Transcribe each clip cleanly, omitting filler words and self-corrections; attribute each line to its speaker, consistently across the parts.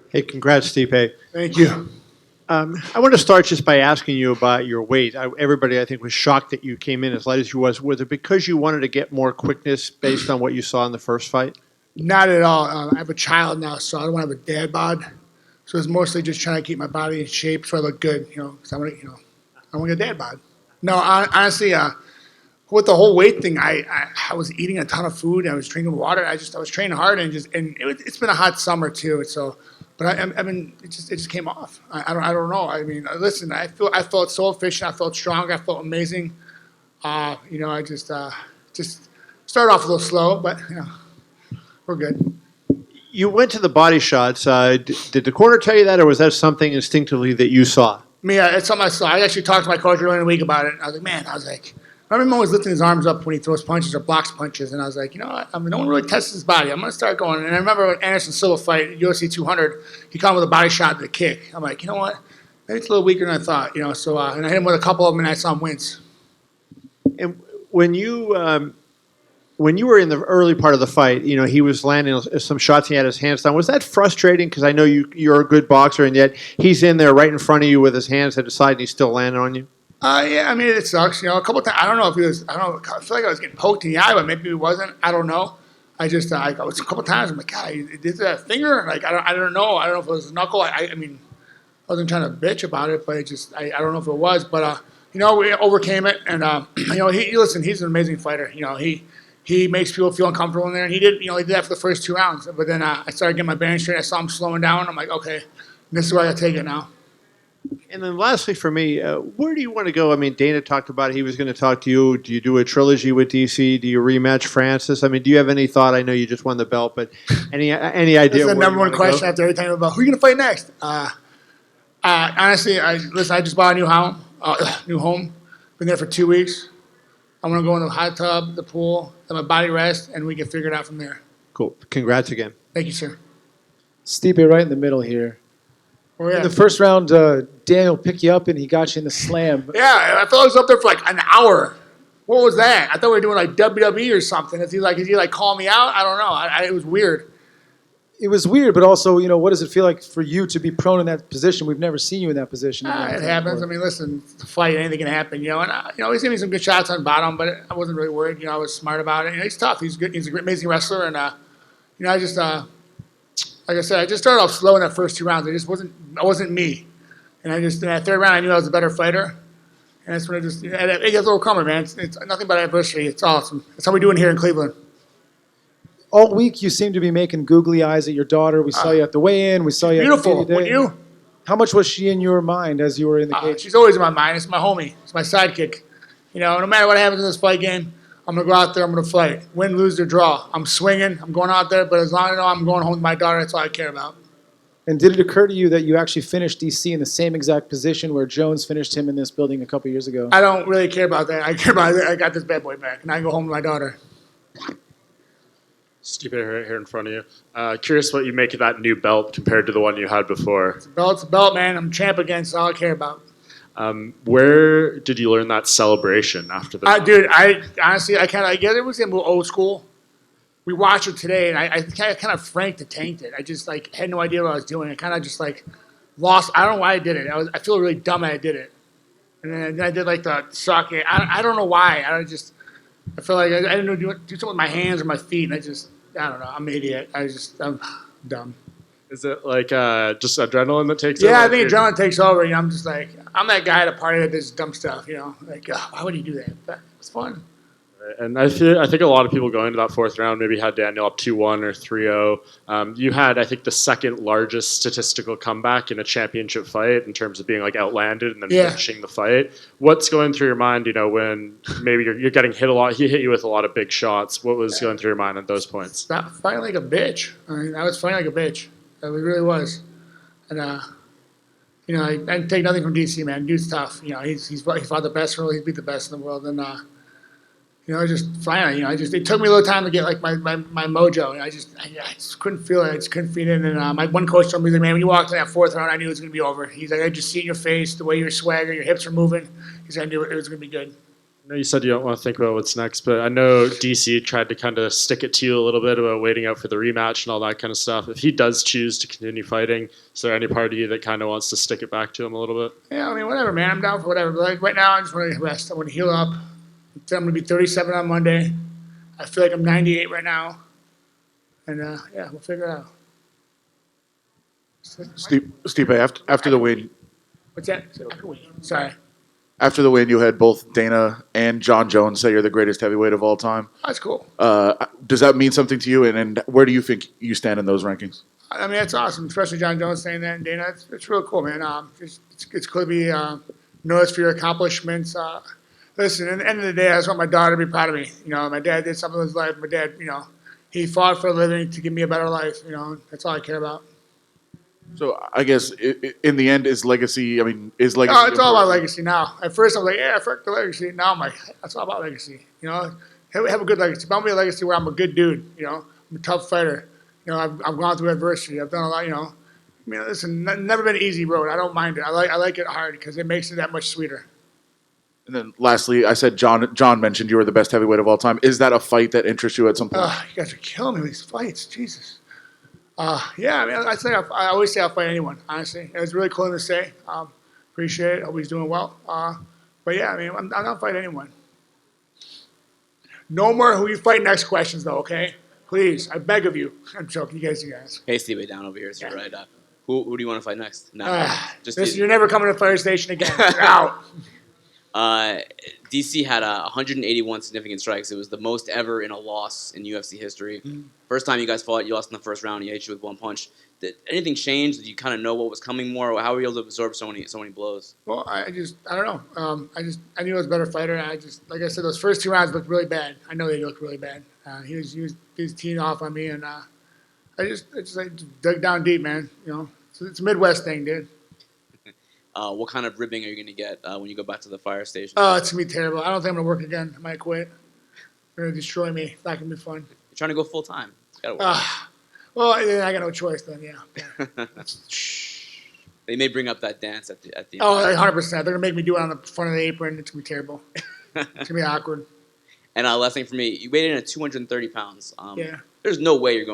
Speaker 1: Hey, congrats, Stipe.
Speaker 2: Thank you.
Speaker 1: I want to start just by asking you about your weight. Everybody, I think, was shocked that you came in as light as you was. Was it because you wanted to get more quickness based on what you saw in the first fight?
Speaker 2: Not at all. I have a child now, so I don't want to have a dad bod. So it's mostly just trying to keep my body in shape so I look good, because I want to, I want to get a dad bod. No, honestly, with the whole weight thing, I was eating a ton of food. I was drinking water. I was training hard it's been a hot summer too. So, but I mean, it just came off. I don't know. I mean, listen, I felt so efficient. I felt strong. I felt amazing. I just started off a little slow, but we're good.
Speaker 1: You went to the body shots. Did the corner tell you that, or was that something instinctively that you saw?
Speaker 2: It's something I saw. I actually talked to my coach earlier in the week about it. I was like, I remember him always lifting his arms up when he throws punches or blocks punches, and I was like, you know what? I mean, no one really tests his body. I'm going to start going. And I remember when Anderson Silva fight, UFC 200, he caught him with a body shot to the kick. I'm like, you know what? Maybe it's a little weaker than I thought, So, and I hit him with a couple of them, and I saw him wince.
Speaker 1: And when you were in the early part of the fight, he was landing some shots. He had his hands down. Was that frustrating? Because I know you're a good boxer, and yet he's in there right in front of you with his hands at his side, and he's still landing on you.
Speaker 2: Yeah, I mean, it sucks. A couple of times. I don't know if he was. I don't know. I feel like I was getting poked in the eye, but maybe he wasn't. I don't know. I just I was a couple of times. I'm like, God, is that a finger? Like, I don't know. I don't know if it was a knuckle. I mean, I wasn't trying to bitch about it, but I don't know if it was. But we overcame it, and listen. He's an amazing fighter. He makes people feel uncomfortable in there, and he did that for the first 2 rounds. But then I started getting my bearing straight. I saw him slowing down. I'm like, okay, this is where I got to take it now.
Speaker 1: And then lastly for me, where do you want to go? I mean, Dana talked about he was going to talk to you. Do you do a trilogy with DC? Do you rematch Francis? I mean, do you have any thought? I know you just won the belt, but any idea?
Speaker 2: That's the number one question after every time about who are you going to fight next? Honestly, I just bought a new home. Been there for 2 weeks. I'm going to go in the hot tub, the pool, let my body rest, and we can figure it out from there.
Speaker 1: Cool. Congrats again.
Speaker 2: Thank you, sir.
Speaker 3: Stipe right in the middle here. In the first round, Daniel picked you up and he got you in the slam.
Speaker 2: Yeah, I thought I was up there for like an hour. What was that? I thought we were doing like WWE or something. Is he calling me out? I don't know. It was weird.
Speaker 3: It was weird, but also, what does it feel like for you to be prone in that position? We've never seen you in that position.
Speaker 2: It happens. I mean, listen, it's a fight, anything can happen, And he's giving me some good shots on bottom, but I wasn't really worried. I was smart about it. He's tough. He's good. He's an amazing wrestler, and I just. Like I said, I just started off slow in that first 2 rounds. I wasn't me. And in that third round, I knew I was a better fighter. And that's when it gets a little calmer, man. It's nothing but adversity. It's awesome. That's how we do it here in Cleveland.
Speaker 3: All week, you seem to be making googly eyes at your daughter. We saw you at the weigh-in. We saw you
Speaker 2: beautiful.
Speaker 3: At the
Speaker 2: Wouldn't you?
Speaker 3: How much was she in your mind as you were in the cage?
Speaker 2: She's always in my mind. It's my homie. It's my sidekick. No matter what happens in this fight game, I'm going to go out there, I'm going to fight. Win, lose, or draw. I'm swinging, I'm going out there, but as long as I know I'm going home with my daughter, that's all I care about.
Speaker 3: And did it occur to you that you actually finished DC in the same exact position where Jones finished him in this building a couple years ago?
Speaker 2: I don't really care about that. I care about I got this bad boy back, and I can go home with my daughter.
Speaker 4: Stipe right here in front of you. Curious what you make of that new belt compared to the one you had before.
Speaker 2: It's a belt, man. I'm champ again, so all I care about.
Speaker 4: Where did you learn that celebration after the?
Speaker 2: Dude, I honestly, I guess it was a little old school. We watched it today, and I kind of franked and tanked it. I just had no idea what I was doing. I kind of just lost. I don't know why I did it. I feel really dumb that I did it. And then I did the suck it. I don't know why. I feel like I didn't know do something with my hands or my feet, and I don't know. I'm an idiot. I'm dumb.
Speaker 4: Is it just adrenaline that takes over?
Speaker 2: Yeah, I think adrenaline takes over. I'm just I'm that guy at a party that does dumb stuff. Why would you do that? But it's fun.
Speaker 4: And I think a lot of people going into that fourth round maybe had Daniel up 2-1 or 3-0. You had, I think, the second largest statistical comeback in a championship fight in terms of being outlanded and then finishing the fight. What's going through your mind, when maybe you're getting hit a lot? He hit you with a lot of big shots. What was going through your mind at those points?
Speaker 2: Stop fighting like a bitch. I was fighting like a bitch. It really was. And, I didn't take nothing from DC, man. Dude's tough. He fought the best world. He beat the best in the world. And, just finally, it took me a little time to get my mojo. And I just couldn't feel it. I just couldn't feed it. And my one coach told me, man, when you walked in that fourth round, I knew it was going to be over. He's like, I just see it in your face, the way your swagger, your hips are moving. He's like, I knew it was going to be good.
Speaker 4: I know you said you don't want to think about what's next, but I know DC tried to kind of stick it to you a little bit about waiting out for the rematch and all that kind of stuff. If he does choose to continue fighting, is there any part of you that kind of wants to stick it back to him a little bit?
Speaker 2: Yeah, I mean, whatever, man. I'm down for whatever. But like right now, I just want to rest. I want to heal up. I'm going to be 37 on Monday. I feel like I'm 98 right now. And yeah, we'll figure it out.
Speaker 5: Stipe, after the win,
Speaker 2: What's that? Sorry.
Speaker 5: after the win, you had both Dana and John Jones say you're the greatest heavyweight of all time.
Speaker 2: That's cool.
Speaker 5: Does that mean something to you? And where do you think you stand in those rankings?
Speaker 2: I mean, it's awesome, especially John Jones saying that and Dana. It's real cool, man. It's cool to be noticed for your accomplishments. Listen, at the end of the day, I just want my daughter to be proud of me. You know, my dad did something in his life. My dad, he fought for a living to give me a better life. That's all I care about.
Speaker 5: So I guess in the end, is legacy? I mean, is legacy?
Speaker 2: Oh, it's all about legacy now. At first, I was like, yeah, fuck the legacy. Now I'm like, that's all about legacy. Have a good legacy. Build me a legacy where I'm a good dude. I'm a tough fighter. I've gone through adversity. I've done a lot. I mean, listen, never been an easy road. I don't mind it. I like it hard because it makes it that much sweeter.
Speaker 5: And then lastly, I said John mentioned you were the best heavyweight of all time. Is that a fight that interests you at some point?
Speaker 2: You guys are killing me with these fights. Jesus. Yeah, I mean, I always say I'll fight anyone, honestly. It was really cool to say. Appreciate it. Hope he's doing well. But yeah, I mean, I'm not fight anyone. No more who you fight next questions, though, okay? Please, I beg of you. I'm joking. You guys.
Speaker 6: Hey, Steve, down over here. So right. Who do you want to fight next? No,
Speaker 2: you're never coming to the fire station again. You're out.
Speaker 6: DC had 181 significant strikes. It was the most ever in a loss in UFC history. First time you guys fought, you lost in the first round. He hit you with one punch. Did anything change? Did you kind of know what was coming more? Or how were you able to absorb so many blows?
Speaker 2: Well, I don't know. I knew I was a better fighter. Like I said, those first 2 rounds looked really bad. I know they looked really bad. He was teeing off on me, and I just dug down deep, man. It's a Midwest thing, dude.
Speaker 6: What kind of ribbing are you going to get when you go back to the fire station?
Speaker 2: Oh, it's going to be terrible. I don't think I'm going to work again. I might quit. They're going to destroy me. It's not going to be fun.
Speaker 6: You're trying to go full time.
Speaker 2: Well, yeah, I got no choice then, yeah.
Speaker 6: They may bring up that dance at the end.
Speaker 2: Oh, 100%. They're going to make me do it on the front of the apron. It's going to be terrible. It's going to be awkward.
Speaker 6: And last thing for me, you weighed in at 230 pounds.
Speaker 2: Yeah.
Speaker 6: There's no way you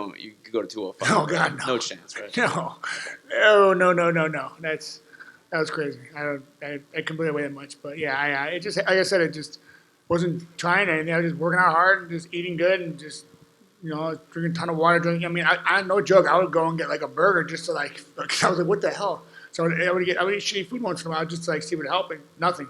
Speaker 6: could go to 205.
Speaker 2: Oh, God, no.
Speaker 6: No chance, right?
Speaker 2: No. That was crazy. I couldn't believe I weighed that much. But yeah, it just, like I said, it just wasn't trying anything. I was just working out hard and just eating good and just, drinking a ton of water. I mean, I no joke. I would go and get like a burger just to because I was like, what the hell? So I would eat shitty food once in a while just to see what helped, and nothing.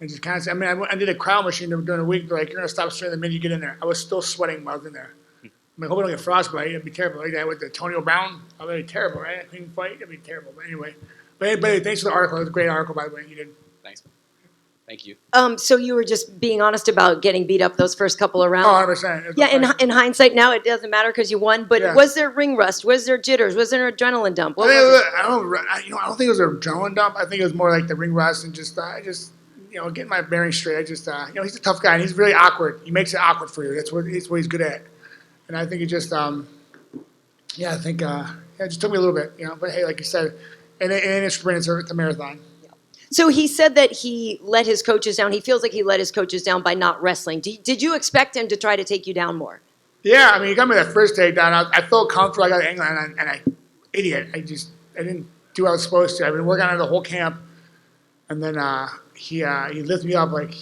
Speaker 2: And just kind of, I mean, I did a cryo machine during the week. They're like, you're going to stop sweating the minute you get in there. I was still sweating while I was in there. I mean, hope I don't get frostbite. It'd be terrible. Like that with Antonio Brown. That'd be terrible, right? I couldn't fight. It'd be terrible. But anyway. But thanks for the article. It was a great article, by the way. You did.
Speaker 6: Thanks. Thank you.
Speaker 7: So you were just being honest about getting beat up those first couple of rounds?
Speaker 2: Oh, 100%.
Speaker 7: Yeah, in hindsight now, it doesn't matter because you won. But was there ring rust? Was there jitters? Was there an adrenaline dump? What was it?
Speaker 2: I don't think it was an adrenaline dump. I think it was more like the ring rust and just getting my bearings straight. He's a tough guy and he's really awkward. He makes it awkward for you. That's what he's good at. And I think it just, it just took me a little bit, But hey, like you said, and it's sprint, it's a marathon.
Speaker 7: So he said that he let his coaches down. He feels like he let his coaches down by not wrestling. Did you expect him to try to take you down more?
Speaker 2: Yeah, I mean, he got me that first takedown. I felt comfortable. I got an angle, and I didn't do what I was supposed to. I've been working on it the whole camp, and then he lifted me up like,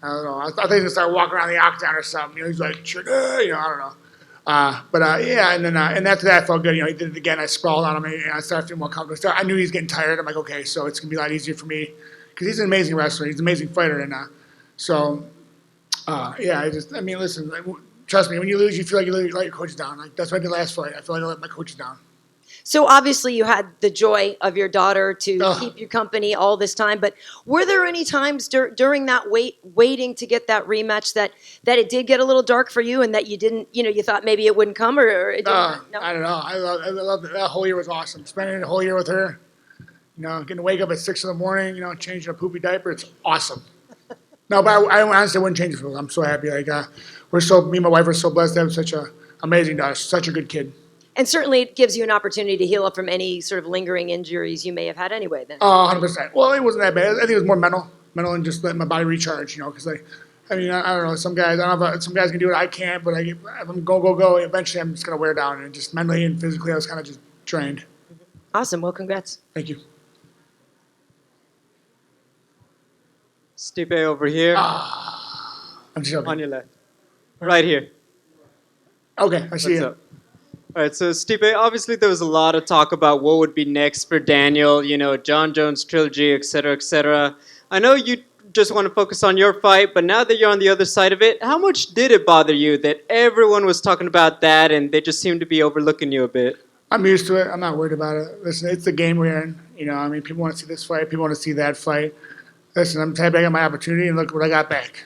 Speaker 2: I don't know. I thought he was going to start walking around the octagon or something. He's like, I don't know. And then and after that, I felt good. He did it again. I sprawled on him, and I started feeling more comfortable. I knew he was getting tired. I'm like, okay, so it's gonna be a lot easier for me because he's an amazing wrestler. He's an amazing fighter, and listen. Trust me, when you lose, you feel like you let your coaches down. Like that's what I did last fight. I feel like I let my coaches down.
Speaker 7: So obviously you had the joy of your daughter to keep you company all this time, but were there any times during that waiting to get that rematch that it did get a little dark for you and that you didn't, you thought maybe it wouldn't come or it didn't? No? I
Speaker 2: don't know. I love it. That whole year was awesome. Spending the whole year with her, getting to wake up at 6 a.m, changing a poopy diaper. It's awesome. No, but I honestly wouldn't change it for her. I'm so happy. Like me and my wife are so blessed to have such an amazing daughter, such a good kid.
Speaker 7: And certainly it gives you an opportunity to heal up from any sort of lingering injuries you may have had anyway then.
Speaker 2: 100%. Well, it wasn't that bad. I think it was more mental and just letting my body recharge, because I mean, I don't know. Some guys, I don't know if some guys can do it. I can't, but if I'm go, eventually I'm just gonna wear down, and just mentally and physically, I was kind of just drained.
Speaker 7: Awesome. Well, congrats.
Speaker 2: Thank you.
Speaker 8: Stipe over here,
Speaker 2: I'm just
Speaker 8: on
Speaker 2: joking.
Speaker 8: your left. Right here.
Speaker 2: Okay, I see
Speaker 8: What's
Speaker 2: you.
Speaker 8: up? All right, so Stipe, obviously there was a lot of talk about what would be next for Daniel, John Jones trilogy, et cetera, et cetera. I know you just want to focus on your fight, but now that you're on the other side of it, how much did it bother you that everyone was talking about that and they just seemed to be overlooking you a bit?
Speaker 2: I'm used to it. I'm not worried about it. Listen, it's the game we're in. I mean, people want to see this fight. People want to see that fight. Listen, I'm happy I got my opportunity, and look what I got back.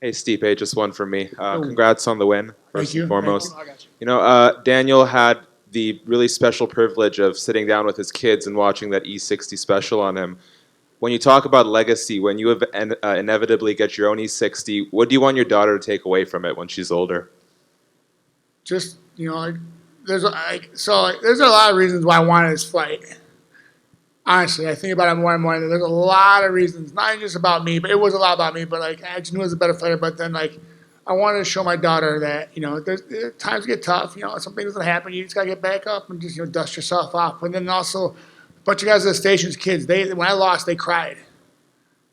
Speaker 9: Hey, Stipe, just one for me. Congrats on the win, first
Speaker 2: Thank you.
Speaker 9: and foremost.
Speaker 2: Thank you.
Speaker 9: Daniel had the really special privilege of sitting down with his kids and watching that E60 special on him. When you talk about legacy, when you inevitably get your own E60, what do you want your daughter to take away from it when she's older?
Speaker 2: Just there's a lot of reasons why I wanted this fight. Honestly, I think about it more and more. There's a lot of reasons, not just about me, but it was a lot about me. But I just knew I was a better fighter. But then I wanted to show my daughter that times get tough. Some things that happen. You just gotta get back up and just dust yourself off. And then also, a bunch of guys at the stations, kids. When I lost, they cried.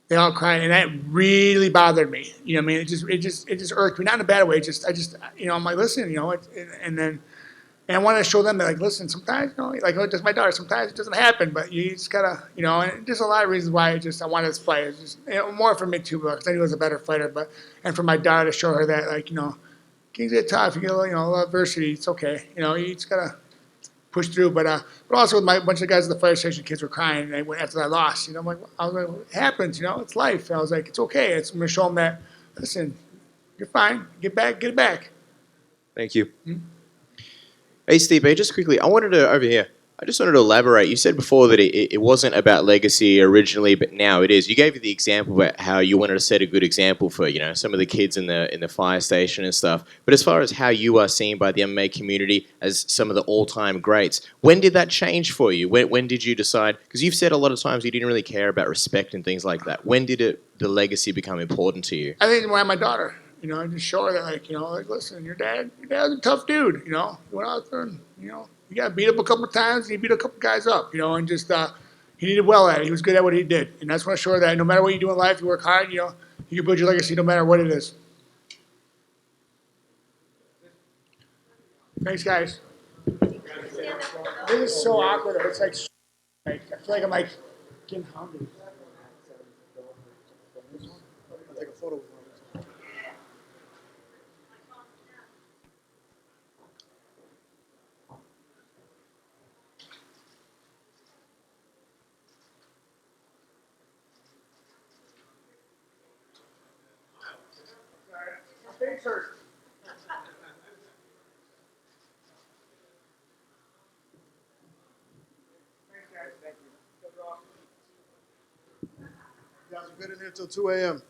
Speaker 2: They all cried, and that really bothered me. You know what I mean? It just irked me, not in a bad way. I'm like, listen, and I wanted to show them that, listen, sometimes, just my daughter, sometimes it doesn't happen, but you just gotta, and just a lot of reasons why I wanted this fight. It's just more for me too, because I knew I was a better fighter, and for my daughter to show her that, things get tough, you get a little adversity, it's okay, you just gotta push through. But also with my bunch of guys at the fire station, kids were crying, and they went after I lost. I was like, it happens, it's life. And I was like, it's okay. I'm gonna show them that, listen, you're fine, get it back.
Speaker 9: Thank you.
Speaker 10: Hey, Steve, just quickly, I just wanted to elaborate. You said before that it wasn't about legacy originally, but now it is. You gave the example about how you wanted to set a good example for, some of the kids in the fire station and stuff. But as far as how you are seen by the MMA community as some of the all-time greats, when did that change for you? When did you decide? Because you've said a lot of times you didn't really care about respect and things like that. When did the legacy become important to you?
Speaker 2: I think when I had my daughter, I just show her that, listen, your dad's a tough dude, he went out there and, he got beat up a couple of times, and he beat a couple guys up, and just, he did well at it. He was good at what he did. And that's when I show her that no matter what you do in life, you work hard, you can build your legacy no matter what it is. Thanks, guys. This is so awkward. It's I feel like I'm getting hungry. I'll take a photo with one. My face hurts. Thanks, guys. Thank you. You guys are good in here till 2 a.m.